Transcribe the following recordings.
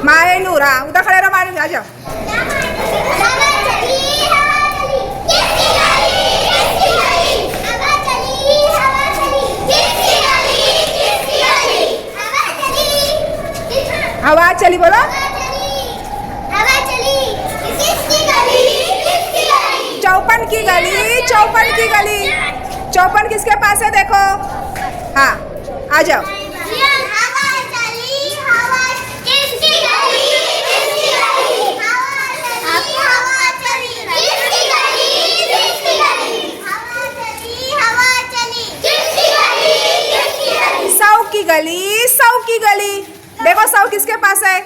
मायनूर, हाँ उधर खड़े रहो मायनूर, आ जाओ। हवा चली बोलो। चौपन की गली, चौपन की गली। चौपन किसके पास है देखो। हाँ आ जाओ। सौ की गली, सौ की गली। देखो सौ किसके पास है।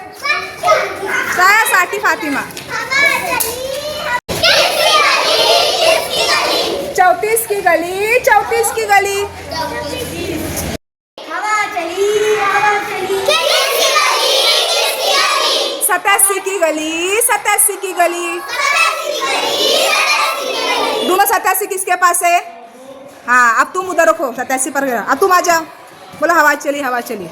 साया साटी फातिमा। 34 की गली, 34 की गली। 87 की गली, 87 की गली। दोनों 87 किसके पास है। हाँ अब तुम उधर रखो, 87 पर गया। अब तुम आ जाओ, बोलो हवा चली, हवा चली।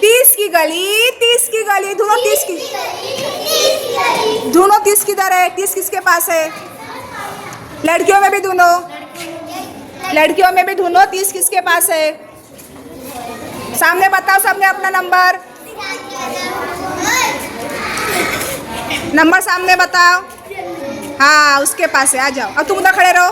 30 की गली, 30 की गली। दोनों 30 की, दोनों 30 किधर है। 30 किसके पास है। लड़कियों में भी दोनों, लड़कियों में भी दोनों 30 किसके पास है। सामने बताओ सबने अपना नंबर, नंबर सामने बताओ। हाँ उसके पास है, आ जाओ। अब तुम उधर खड़े रहो।